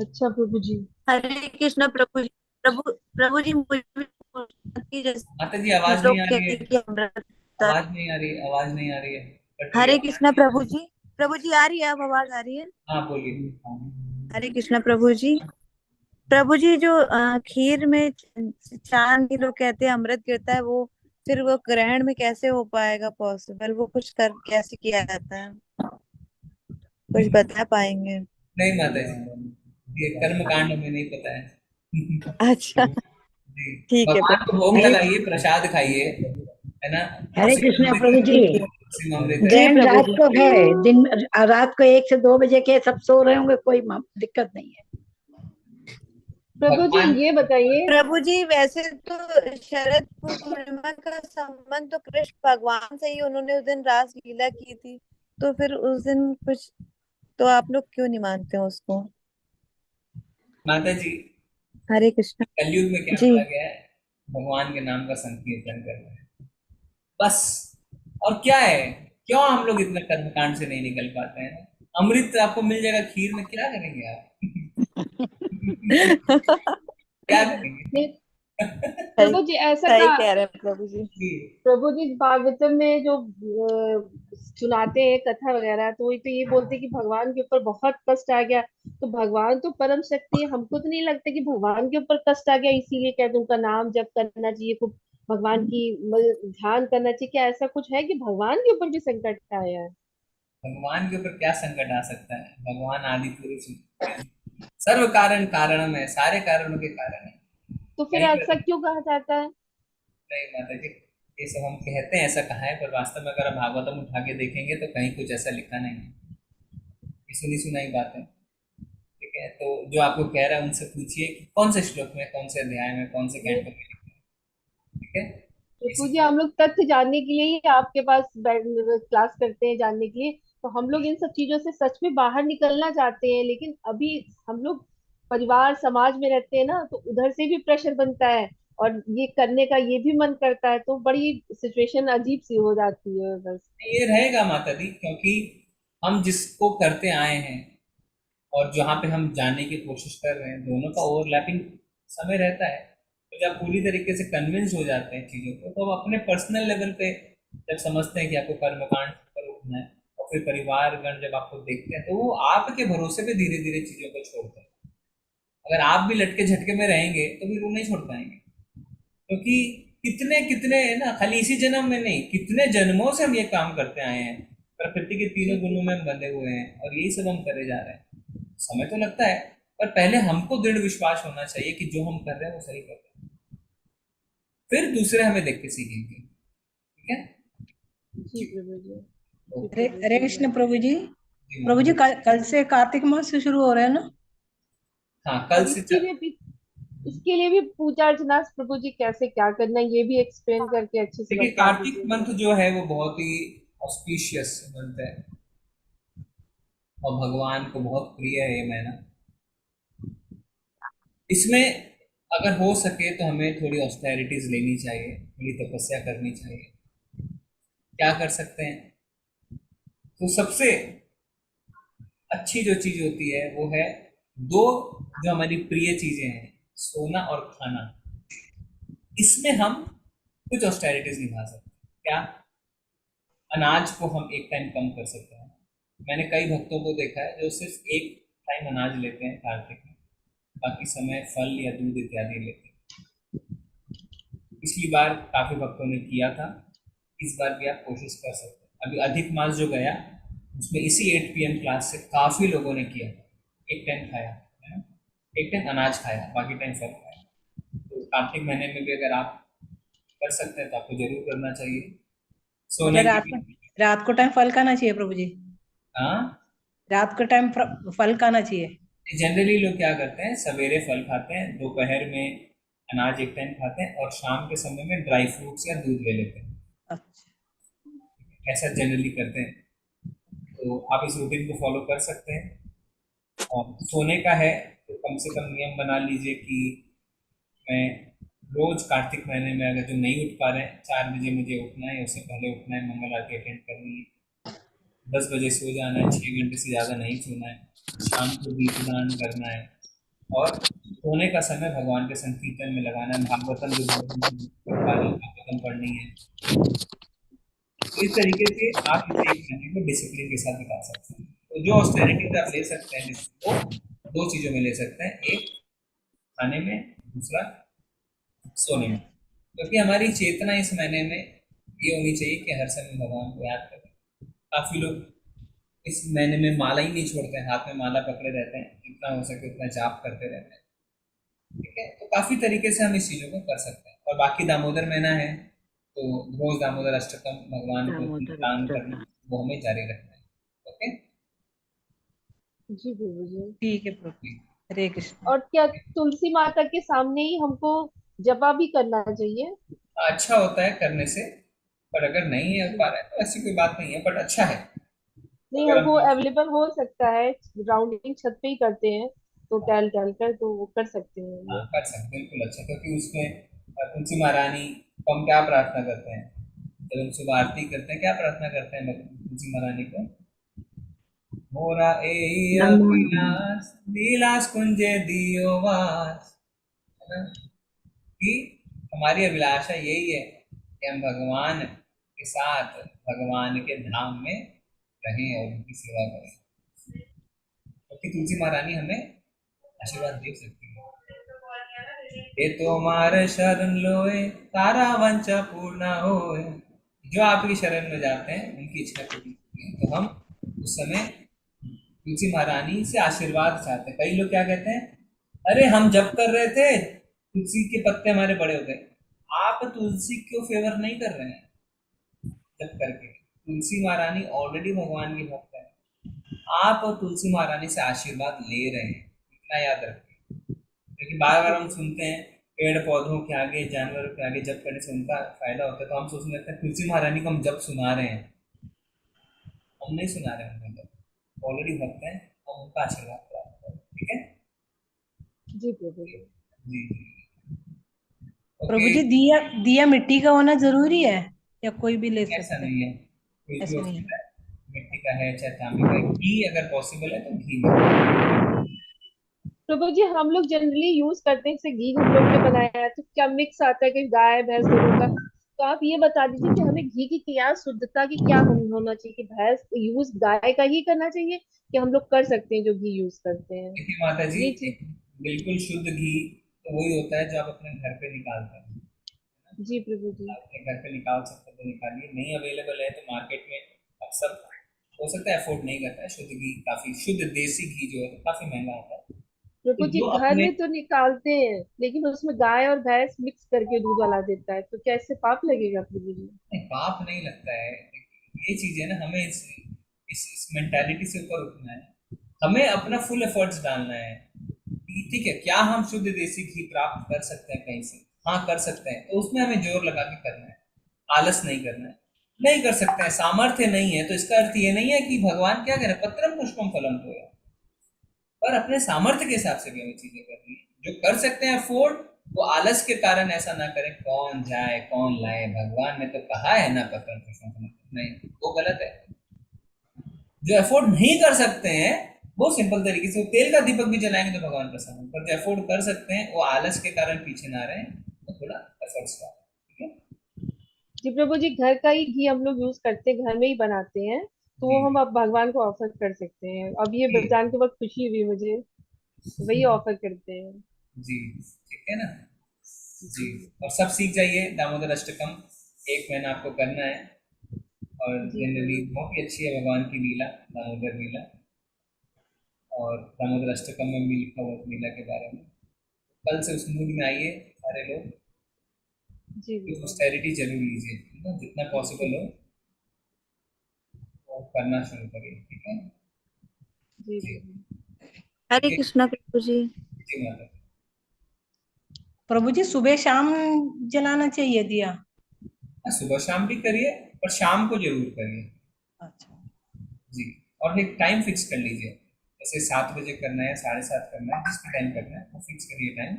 अच्छा प्रभु जी। हरे कृष्ण प्रभु जी। प्रभु जी मुझे भी पूछना कि जैसे माता जी आवाज लोग नहीं आ रही है, कहते हैं कि अमृत आवाज नहीं आ रही है, आवाज नहीं आ रही है, कट रही हरे है। कृष्ण प्रभु जी। प्रभु जी आ रही है, अब आवाज आ रही है? हाँ बोलिए। हरे कृष्ण प्रभु जी। प्रभु जी जो खीर में चांद की लोग कहते हैं अमृत गिरता है, वो फिर वो ग्रहण में कैसे हो पाएगा पॉसिबल? वो कुछ कर कैसे किया जाता है, कुछ बता पाएंगे? नहीं माता जी, ये कर्म कांड में नहीं पता है। अच्छा जी, ठीक है भगवान को भोग लगाइए, प्रसाद खाइए, है ना। हरे कृष्ण प्रभु जी। अमृत है। ग्रहण रात को है, दिन रात को 1 से 2 बजे के सब सो रहे होंगे, कोई दिक्कत नहीं है। प्रभु जी ये बताइए। प्रभु जी वैसे तो शरद पूर्णिमा का संबंध तो कृष्ण भगवान से ही, उन्होंने उस दिन रास लीला की थी, तो फिर उस दिन कुछ, तो आप लोग क्यों नहीं मानते हो उसको? माता जी हरे कृष्ण कलयुग में क्या जी। बोला गया है, भगवान के नाम का संकीर्तन करना है बस। और क्या है, क्यों हम लोग इतना कर्मकांड से नहीं निकल पाते हैं? अमृत आपको मिल जाएगा, खीर में क्या करेंगे आप? क्या करेंगे? प्रभु जी ऐसा सही का कह रहे हैं प्रभु जी। प्रभु जी भागवतम में जो सुनाते हैं कथा वगैरह, तो ये बोलते हैं कि भगवान के ऊपर बहुत कष्ट आ गया, तो भगवान तो परम शक्ति है, हमको तो नहीं लगता कि भगवान के ऊपर कष्ट आ गया इसीलिए कहते उनका नाम जप करना चाहिए, खूब भगवान की ध्यान करना चाहिए। क्या ऐसा कुछ है कि भगवान के ऊपर भी संकट आया है? भगवान के ऊपर क्या संकट आ सकता है? भगवान आदि पुरुष सर्व कारण कारणम है, सारे कारणों के कारण है। तो फिर ऐसा क्यों कहा जाता है? नहीं माता जी, ये सब हम कहते हैं ऐसा कहा है, पर वास्तव में अगर आप भागवतम उठा के देखेंगे तो कहीं कुछ ऐसा लिखा नहीं है, ये सुनी सुनाई बात है। ठीक है, तो जो आपको कह रहा है उनसे पूछिए कि कौन से श्लोक में, कौन से अध्याय में, कौन से कैंटो में लिखा है। ठीक है, प्रभु जी, हम लोग तथ्य जानने के लिए ही आपके पास क्लास करते हैं, जानने के लिए। तो हम लोग इन सब चीजों से सच में बाहर निकलना चाहते हैं, लेकिन अभी हम लोग परिवार समाज में रहते हैं ना, तो उधर से भी प्रेशर बनता है और ये करने का ये भी मन करता है, तो बड़ी सिचुएशन अजीब सी हो जाती है बस। ये रहेगा माता दी, क्योंकि हम जिसको करते आए हैं और जहाँ पे हम जाने की कोशिश कर रहे हैं, दोनों का ओवरलैपिंग समय रहता है। तो जब पूरी तरीके से कन्विंस हो जाते हैं चीज़ों को, तो हम अपने पर्सनल लेवल पे जब समझते हैं कि आपको कर्मकांड पर उठना है, और फिर परिवारगण जब आपको देखते हैं, तो वो आपके भरोसे पे धीरे धीरे चीज़ों को छोड़ते हैं। अगर आप भी लटके झटके में रहेंगे तो फिर वो नहीं छोड़ पाएंगे, क्योंकि कितने कितने ना, खाली इसी जन्म में नहीं, कितने जन्मों से हम ये काम करते आए हैं, प्रकृति के तीनों गुणों में हम बंधे हुए हैं और यही सब हम करे जा रहे हैं। समय तो लगता है, पर पहले हमको दृढ़ विश्वास होना चाहिए कि जो हम कर रहे हैं वो सही कर रहे हैं, फिर दूसरे हमें देख के सीखेंगे। ठीक है जी प्रभु जी। हरे हरे कृष्ण प्रभु जी। जी प्रभु जी, माता। कल से कार्तिक मास से शुरू हो रहा है ना? हाँ, कल और से इसके लिए भी पूजा अर्चना प्रभु जी कैसे क्या करना है, ये भी एक्सप्लेन करके अच्छे से देखिए, बता कार्तिक दीजिए। मंथ जो है वो बहुत ही ऑस्पिशियस मंथ है और भगवान को बहुत प्रिय है ये महीना। इसमें अगर हो सके तो हमें थोड़ी ऑस्टेरिटीज लेनी चाहिए, थोड़ी तपस्या करनी चाहिए। क्या कर सकते हैं? तो सबसे अच्छी जो चीज होती है वो है दो जो हमारी प्रिय चीजें हैं, सोना और खाना। इसमें हम कुछ ऑस्टेरिटीज निभा सकते हैं। क्या? अनाज को हम एक टाइम कम कर सकते हैं। मैंने कई भक्तों को देखा है जो सिर्फ एक टाइम अनाज लेते हैं कार्तिक में, बाकी समय फल या दूध इत्यादि लेते हैं। पिछली बार काफी भक्तों ने किया था, इस बार भी आप कोशिश कर सकते हैं। अभी अधिक मास जो गया उसमें इसी 8 PM क्लास से काफी लोगों ने किया, एक टाइम खाया है ना, एक टाइम अनाज खाया, बाकी टाइम फल खाया। तो कार्तिक महीने में भी अगर आप कर सकते हैं तो आपको जरूर करना चाहिए। सोने मतलब की रात को टाइम फल खाना चाहिए प्रभु जी? हाँ, रात को टाइम फल खाना चाहिए। जनरली लोग क्या करते हैं, सवेरे फल खाते हैं, दोपहर में अनाज एक टाइम खाते हैं और शाम के समय में ड्राई फ्रूट्स या दूध ले लेते हैं। अच्छा। ऐसा जनरली करते हैं, तो आप इस रूटीन को फॉलो कर सकते हैं। और सोने का है तो कम से कम नियम बना लीजिए कि मैं रोज कार्तिक महीने में अगर जो नहीं उठ पा रहे हैं, 4 बजे मुझे उठना है, उससे पहले उठना है, मंगल आरती अटेंड करनी है, 10 बजे सो जाना है, 6 घंटे से ज़्यादा नहीं सोना है, शाम को दीपदान करना है और सोने का समय भगवान के संकीर्तन में लगाना है, भागवतम भागवतम पढ़नी है। तो इस तरीके से आप इसे एक महीने को डिसिप्लिन के साथ निकाल सकते हैं। तो जो ऑस्टेरिटीज आप ले सकते हैं वो 2 चीज़ों में ले सकते हैं, एक खाने में, दूसरा सोने में। क्योंकि हमारी चेतना इस महीने में ये होनी चाहिए कि हर समय भगवान को याद करें। काफ़ी लोग इस महीने में माला ही नहीं छोड़ते हैं, हाथ में माला पकड़े रहते हैं, जितना हो सके उतना जाप करते रहते हैं। ठीक है, तो काफ़ी तरीके से हम इस चीज़ों को कर सकते हैं। और बाकी दामोदर महीना है तो रोज दामोदर अष्टकम भगवान को दान करना, वो हमें जारी रखना है। ओके जी प्रभु जी। ठीक है प्रभु। हरे कृष्ण। और क्या तुलसी माता के सामने ही हमको जपा भी करना चाहिए? अच्छा होता है करने से, पर अगर नहीं हो पा रहा है तो ऐसी कोई बात नहीं है, बट अच्छा है। नहीं, अगर हमको हम अवेलेबल हो सकता है, राउंडिंग छत पे ही करते हैं, तो टहल टहल कर तो वो कर सकते हैं हम लोग। कर सकते हैं, बिल्कुल अच्छा, क्योंकि उसमें तुलसी महारानी को हम क्या प्रार्थना करते हैं जब हम सुबह आरती करते हैं? क्या प्रार्थना करते हैं तुलसी महारानी को? मोरा ए अभिलाष विलास कुंजे दियो वास, है ना? कि हमारी अभिलाषा यही है कि हम भगवान के साथ भगवान के धाम में रहें और उनकी सेवा करें, क्योंकि तुलसी महारानी हमें आशीर्वाद दे सकती है। ये तो मार शरण लोए तारा वंचा पूर्ण होए। जो आपकी शरण में जाते हैं उनकी इच्छा पूरी होती है। तो हम उस समय तुलसी महारानी से आशीर्वाद चाहते हैं। कई लोग क्या कहते हैं, अरे हम जब कर रहे थे तुलसी के पत्ते हमारे बड़े हो गए। आप आप तुलसी क्यों फेवर नहीं कर रहे हैं जब करके? तुलसी महारानी ऑलरेडी भगवान की भक्त है, आप तुलसी महारानी से आशीर्वाद ले रहे हैं, इतना याद रखें। क्योंकि बार बार हम सुनते हैं पेड़ पौधों के आगे, जानवरों के आगे जप करने से उनका फायदा होता है, तो हम सोचने लगते हैं तुलसी महारानी को हम जप सुना रहे हैं। हम नहीं सुना रहे हैं, जब ऑलरेडी भक्त हैं, हम उनका आशीर्वाद प्राप्त करें। ठीक है जी प्रभु जी। जी। प्रभु जी, दिया दिया मिट्टी का होना जरूरी है या कोई भी ले ऐसा सकते हैं? नहीं है, कोई भी ऐसा हो नहीं है। सकता है, मिट्टी का है चाहे तांबे का है। घी अगर पॉसिबल है तो घी में। प्रभु जी, हम लोग जनरली यूज करते हैं, जैसे घी हम लोग ने बनाया है तो क्या मिक्स आता है कि गाय भैंस दोनों का, तो आप ये बता दीजिए कि हमें घी की क्या शुद्धता की क्या होना चाहिए, कि भैंस यूज गाय का ही करना चाहिए कि हम लोग कर सकते हैं जो घी यूज करते हैं? देखिए माता जी, ये चीज। बिल्कुल शुद्ध घी तो वही होता है जो आप अपने घर पे निकालते हैं। जी प्रभु जी। आप अपने घर पे निकाल सकते हैं तो निकालिए, नहीं अवेलेबल है तो मार्केट में अक्सर हो सकता है अफोर्ड नहीं करता है। शुद्ध घी, काफी शुद्ध देसी घी जो है तो काफी महंगा आता है। प्रभु तो जी, जो घर अपने में तो निकालते हैं लेकिन उसमें गाय और भैंस मिक्स करके दूध वाला देता है, तो क्या इससे पाप लगेगा प्रभु जी? नहीं, पाप नहीं लगता है। ये चीज है ना, हमें इस मेंटालिटी से ऊपर उठना है, हमें अपना फुल एफर्ट्स डालना है। ठीक है, क्या हम शुद्ध देसी घी प्राप्त कर सकते हैं कहीं से? हाँ कर सकते हैं, तो उसमें हमें जोर लगा के करना है, आलस नहीं करना है। नहीं कर सकते हैं, सामर्थ्य नहीं है, तो इसका अर्थ ये नहीं है कि भगवान क्या कह रहे हैं, पत्रम पुष्पम फलम तो है, पर अपने सामर्थ्य के हिसाब से भी हमें चीजें करनी है। जो कर सकते हैं अफोर्ड, वो आलस के कारण ऐसा ना करें, कौन जाए कौन लाए, भगवान ने तो कहा है ना पत्रम पुष्पम फलम, नहीं, वो गलत है। जो अफोर्ड नहीं कर सकते हैं वो सिंपल तरीके से तेल का दीपक भी जलाएंगे तो भगवान प्रसन्न होंगे, पर जो अफोर्ड कर सकते हैं वो आलस के कारण पीछे ना रहे, तो थोड़ा एफर्ट्स डालें। ठीक है जी प्रभु जी, घर का ही घी हम लोग यूज करते हैं, घर में ही बनाते हैं, तो वो जी हम अब भगवान को ऑफर कर सकते हैं। अब ये जी जान के बहुत खुशी हुई मुझे, वही ऑफर करते हैं। जी, ठीक है ना जी। और सब सीख जाइए दामोदर अष्टकम, 1 महीना आपको करना है, और जी जनरली बहुत ही अच्छी है भगवान की लीला, दामोदर लीला, और दामोदर अष्टकम में भी लिखा हुआ लीला के बारे में। कल से उस मूड में आइए सारे लोग, जी ऑस्टेरिटी जरूर लीजिए, ठीक है, जितना पॉसिबल हो वो करना शुरू करिए। ठीक है जी जी। हरे ठीक कृष्णा प्रभु जी। है जी माता। प्रभु जी, सुबह शाम जलाना चाहिए दिया? सुबह शाम भी करिए, पर शाम को जरूर करिए। अच्छा। जी, और एक टाइम फिक्स कर लीजिए, जैसे 7 बजे करना है, 7:30 करना है, जिस भी टाइम करना है वो फिक्स करिए टाइम,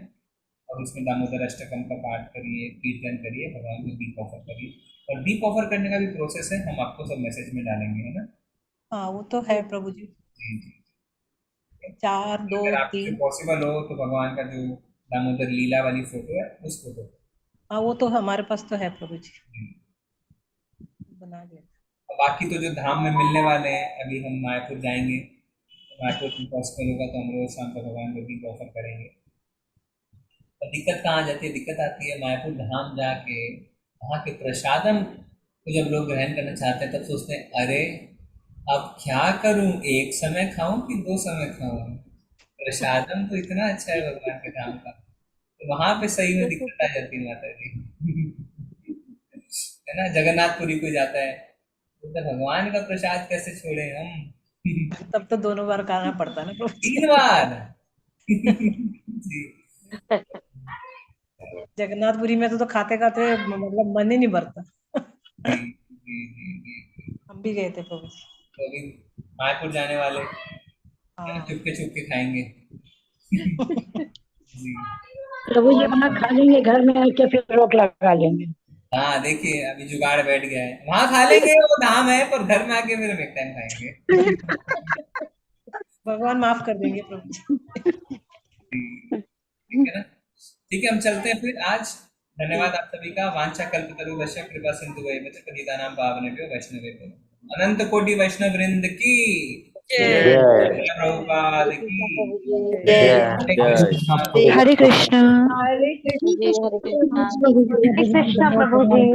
और उसमें दामोदर अष्टकम का पाठ करिए, कीर्तन करिए, भगवान को दीप ऑफर करिए। और दीप ऑफर करने का भी प्रोसेस है, हम आपको सब मैसेज में डालेंगे, है ना? हाँ, वो तो है प्रभु जी। जी जी। 4 2 अगर आपसे 3। पॉसिबल हो तो भगवान का जो दामोदर लीला वाली फोटो है उस फोटो हाँ, वो तो हमारे पास तो है प्रभु जी, बना दिया। और बाकी तो जो धाम में मिलने वाले हैं, अभी हम मायापुर जाएंगे, मायापुर में पॉसिबल होगा तो हम रोज शाम को भगवान को दीप ऑफर करेंगे। तो दिक्कत कहाँ आ जाती है? दिक्कत आती है मायापुर धाम जाके वहाँ के प्रसादम को जब लोग ग्रहण करना चाहते हैं तब सोचते हैं अरे अब क्या करूं, एक समय खाऊं कि 2 समय खाऊं? प्रसादम तो इतना अच्छा है भगवान के धाम का, तो वहां पे सही में दिक्कत आ जाती है माता जी। है ना, जगन्नाथपुरी को जाता है तो भगवान का प्रसाद कैसे छोड़े हम? तब तो दोनों बार खाना पड़ता है ना प्रभु जी। 3 बार। जी जगन्नाथपुरी में तो खाते खाते मतलब मन ही नहीं भरता। जी जी जी जी। हम भी गए थे प्रभु जी। तो अभी मायापुर जाने वाले हाँ। चुपके खाएंगे। जी प्रभु जी अपना खा लेंगे, घर में आके फिर रोक लगा लेंगे। हाँ, देखिए अभी जुगाड़ बैठ गया है, वहां खा लेंगे, वो धाम है, पर घर में आके फिर हम एक टाइम खाएंगे। भगवान माफ कर देंगे प्रभु जी। ठीक है ना? ठीक है, हम चलते हैं फिर आज। धन्यवाद आप सभी का। वांछा कल्पतरुभ्यश्च कृपा सिंधुभ्यश्च पतितानां पावनेभ्यो वैष्णवेभ्यो अनंत कोटि वैष्णव वृंद की जय। प्रभुपाद की हरे कृष्णा। हरे कृष्ण। जी हरे कृष्णा। हरे कृष्ण प्रभु जी।